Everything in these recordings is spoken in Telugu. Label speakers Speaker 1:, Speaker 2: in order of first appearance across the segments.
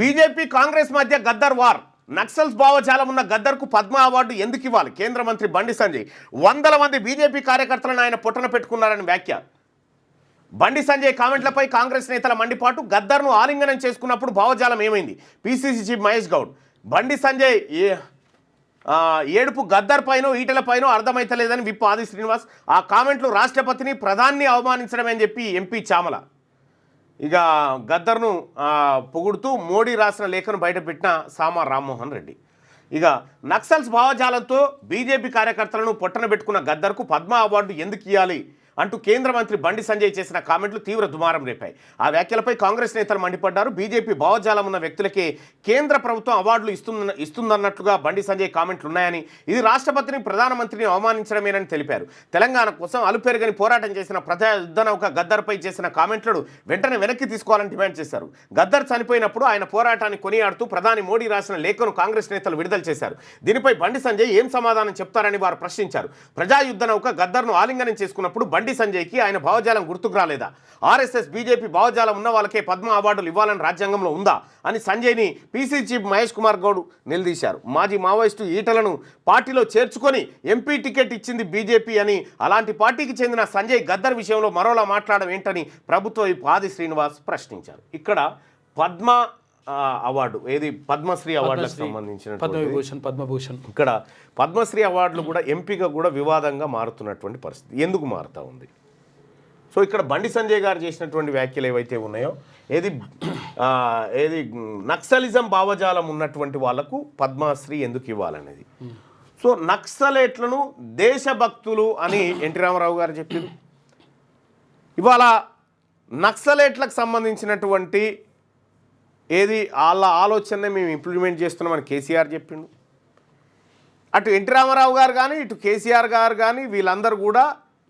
Speaker 1: బీజేపీ కాంగ్రెస్ మధ్య గద్దర్ వార్. నక్సల్స్ భావజాలం ఉన్న గద్దర్కు పద్మ అవార్డు ఎందుకు ఇవ్వాలి? కేంద్ర మంత్రి బండి సంజయ్. 100 మంది బీజేపీ కార్యకర్తలను ఆయన పొట్టన పెట్టుకున్నారని వ్యాఖ్య. బండి సంజయ్ కామెంట్లపై కాంగ్రెస్ నేతల మండిపాటు. గద్దర్ను ఆలింగనం చేసుకున్నప్పుడు భావజాలం ఏమైంది? PCC chief Mahesh Goud. బండి సంజయ్ ఏడుపు గద్దర్ పైనో ఈటల పైనో అర్థమైతలేదని విప్ ఆది శ్రీనివాస్. ఆ కామెంట్లు రాష్ట్రపతిని ప్రధాన్ని అవమానించడమే అని చెప్పి ఎంపీ చామల. ఇక గద్దర్ను పొగుడుతూ మోడీ రాసిన లేఖను బయటపెట్టిన సామా రామ్మోహన్ రెడ్డి. ఇక నక్సల్స్ భావజాలంతో బీజేపీ కార్యకర్తలను పొట్టన పెట్టుకున్న గద్దర్కు పద్మ అవార్డు ఎందుకు ఇవ్వాలి అంటూ కేంద్ర మంత్రి బండి సంజయ్ చేసిన కామెంట్లు తీవ్ర దుమారం రేపాయి. ఆ వ్యాఖ్యలపై కాంగ్రెస్ నేతలు మండిపడ్డారు. బీజేపీ భావజాలం ఉన్న వ్యక్తులకే కేంద్ర ప్రభుత్వం అవార్డులు ఇస్తుందన్నట్లుగా బండి సంజయ్ కామెంట్లు ఉన్నాయని, ఇది రాష్ట్రపతిని ప్రధానమంత్రిని అవమానించడమేనని తెలిపారు. తెలంగాణ కోసం అలుపెరగని పోరాటం చేసిన ప్రజా యుద్ధనౌక గద్దర్పై చేసిన కామెంట్లను వెంటనే వెనక్కి తీసుకోవాలని డిమాండ్ చేశారు. గద్దర్ చనిపోయినప్పుడు ఆయన పోరాటాన్ని కొనియాడుతూ ప్రధాని మోడీ రాసిన లేఖను కాంగ్రెస్ నేతలు విడుదల చేశారు. దీనిపై బండి సంజయ్ ఏం సమాధానం చెప్తారని వారు ప్రశ్నించారు. ప్రజా యుద్ధనౌక గద్దర్ను ఆలింగనం చేసుకున్నప్పుడు బండి సంజయ్కి ఆయన భావజాలం గుర్తుకు రాలేదా? ఆర్ఎస్ఎస్ బీజేపీ భావజాలం ఉన్న వాళ్ళకే పద్మ అవార్డులు ఇవ్వాలని రాజ్యాంగంలో ఉందా అని సంజయ్ని పీసీ చీఫ్ మహేష్ కుమార్ గౌడ్ నిలదీశారు. మాజీ మావోయిస్టు ఈటలను పార్టీలో చేర్చుకొని ఎంపీ టికెట్ ఇచ్చింది బీజేపీ అని, అలాంటి పార్టీకి చెందిన సంజయ్ గద్దర్ విషయంలో మరోలా మాట్లాడడం ఏంటని ప్రభుత్వ ఆది శ్రీనివాస్ ప్రశ్నించారు. ఇక్కడ పద్మ అవార్డు ఏది పద్మశ్రీ అవార్డులకు సంబంధించిన
Speaker 2: పద్మభూషణ్
Speaker 1: ఇక్కడ పద్మశ్రీ అవార్డులు కూడా ఎంపిక కూడా వివాదంగా మారుతున్నటువంటి పరిస్థితి. ఎందుకు మారుతూ ఉంది? సో ఇక్కడ బండి సంజయ్ గారు చేసినటువంటి వ్యాఖ్యలు ఏవైతే ఉన్నాయో ఏది నక్సలిజం భావజాలం ఉన్నటువంటి వాళ్లకు పద్మశ్రీ ఎందుకు ఇవ్వాలనేది. సో నక్సలేట్లను దేశభక్తులు అని ఎన్టీ రామారావు గారు చెప్పారు. ఇవాళ నక్సలేట్లకు సంబంధించినటువంటి ఏది వాళ్ళ ఆలోచననే మేము ఇంప్లిమెంట్ చేస్తున్నామని కేసీఆర్ చెప్పిండు. అటు ఎన్టీ రామారావు గారు కానీ ఇటు కేసీఆర్ గారు కానీ వీళ్ళందరూ కూడా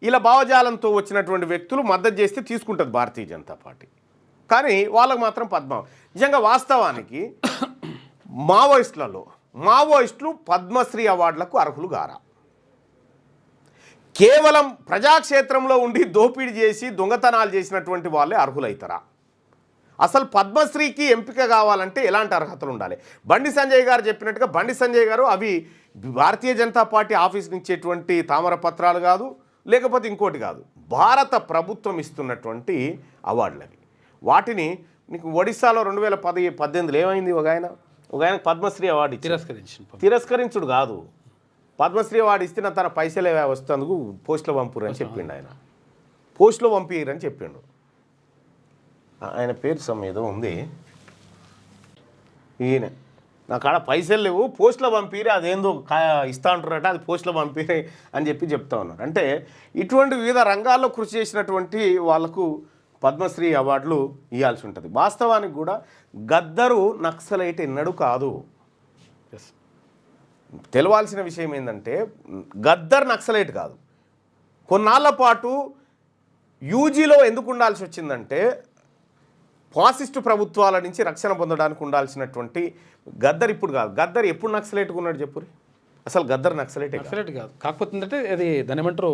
Speaker 1: ఇలా భావజాలంతో వచ్చినటువంటి వ్యక్తులు మద్దతు చేస్తే తీసుకుంటుంది భారతీయ జనతా పార్టీ. కానీ వాళ్ళకు మాత్రం పద్మ. నిజంగా వాస్తవానికి మావోయిస్టులు పద్మశ్రీ అవార్డులకు అర్హులు గారా? కేవలం ప్రజాక్షేత్రంలో ఉండి దోపిడీ చేసి దొంగతనాలు చేసినటువంటి వాళ్ళే అర్హులవుతారా? అసలు పద్మశ్రీకి ఎంపిక కావాలంటే ఎలాంటి అర్హతలు ఉండాలి? బండి సంజయ్ గారు చెప్పినట్టుగా బండి సంజయ్ గారు అవి భారతీయ జనతా పార్టీ ఆఫీస్ నుంచి ఇచ్చేటువంటి తామరపత్రాలు కాదు, లేకపోతే ఇంకోటి కాదు, భారత ప్రభుత్వం ఇస్తున్నటువంటి అవార్డులు అవి. వాటిని నీకు ఒడిశాలో 2018 ఏమైంది? ఒక ఆయన పద్మశ్రీ అవార్డు తిరస్కరించుడు కాదు, పద్మశ్రీ అవార్డు ఇస్తే తన పైసలే వస్తేందుకు పోస్టులో పంపురని చెప్పిండు. ఆయన పోస్టులో పంపిరని చెప్పిండు. ఆయన పేరు ఏదో ఉంది. ఈయన నా కాడ పైసలు లేవు, పోస్టులో పంపిరే, అదేందో ఇస్తా అంటారట, అది పోస్టులో పంపిరే అని చెప్తా ఉన్నారు. అంటే ఇటువంటి వివిధ రంగాల్లో కృషి చేసినటువంటి వాళ్లకు పద్మశ్రీ అవార్డులు ఇవ్వాల్సి ఉంటుంది. వాస్తవానికి కూడా గద్దరు నక్సలైట్ ఎన్నడూ కాదు. తెలవాల్సిన విషయం ఏంటంటే గద్దర్ నక్సలైట్ కాదు. కొన్నాళ్ల పాటు యూజీలో ఎందుకు ఉండాల్సి వచ్చిందంటే ఫాసిస్టు ప్రభుత్వాల నుంచి రక్షణ పొందడానికి ఉండాల్సినటువంటి గద్దర్ ఇప్పుడు కాదు. గద్దర్ ఎప్పుడు నక్సలైట్గా ఉన్నాడు చెప్పురి? అసలు గద్దర్ నక్సలైట్
Speaker 2: కాదు. కాకపోతే ఏంటంటే అది దాని ఏమంటారు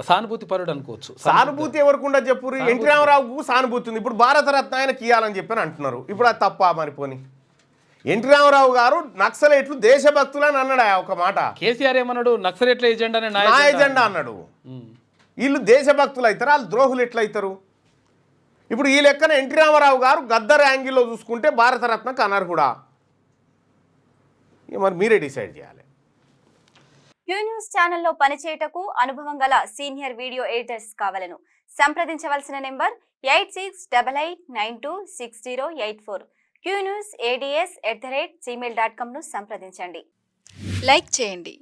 Speaker 2: సానుభూతి పరుడు అనుకోవచ్చు.
Speaker 1: సానుభూతి ఎవరికి ఉండదు చెప్పురి? ఎన్టీ రామారావుకు సానుభూతి ఉంది. ఇప్పుడు భారతరత్న ఆయనకి ఇవ్వాలని చెప్పని అంటున్నారు. ఇప్పుడు అది తప్ప మరిపోని? ఎన్టీ రామారావు గారు నక్సలైట్లు దేశభక్తులు అని అన్నాడు ఒక మాట.
Speaker 2: కేసీఆర్ ఏమన్నాడు? నక్సలైట్ల ఎజెండా నా
Speaker 1: ఎజెండా అన్నాడు. వీళ్ళు దేశభక్తులు అవుతారు, వాళ్ళు ద్రోహులు ఎట్లయితారు? ఇప్పుడు ఈ లెక్కన ఎన్టీ రామారావు గారు గద్దర్ యాంగిల్లో చూసుకుంటే భారతరత్నకు అనర్హుడా? మరి మీరే డిసైడ్ చేయాలి.
Speaker 3: క్యూ న్యూస్ ఛానల్లో పనిచేయటకు అనుభవం గల సీనియర్ వీడియో ఎడిటర్స్ కావాలను సంప్రదించవలసిన నెంబర్ 8688926084. qnewsads@gmail.com ను సంప్రదించండి. లైక్ చేయండి.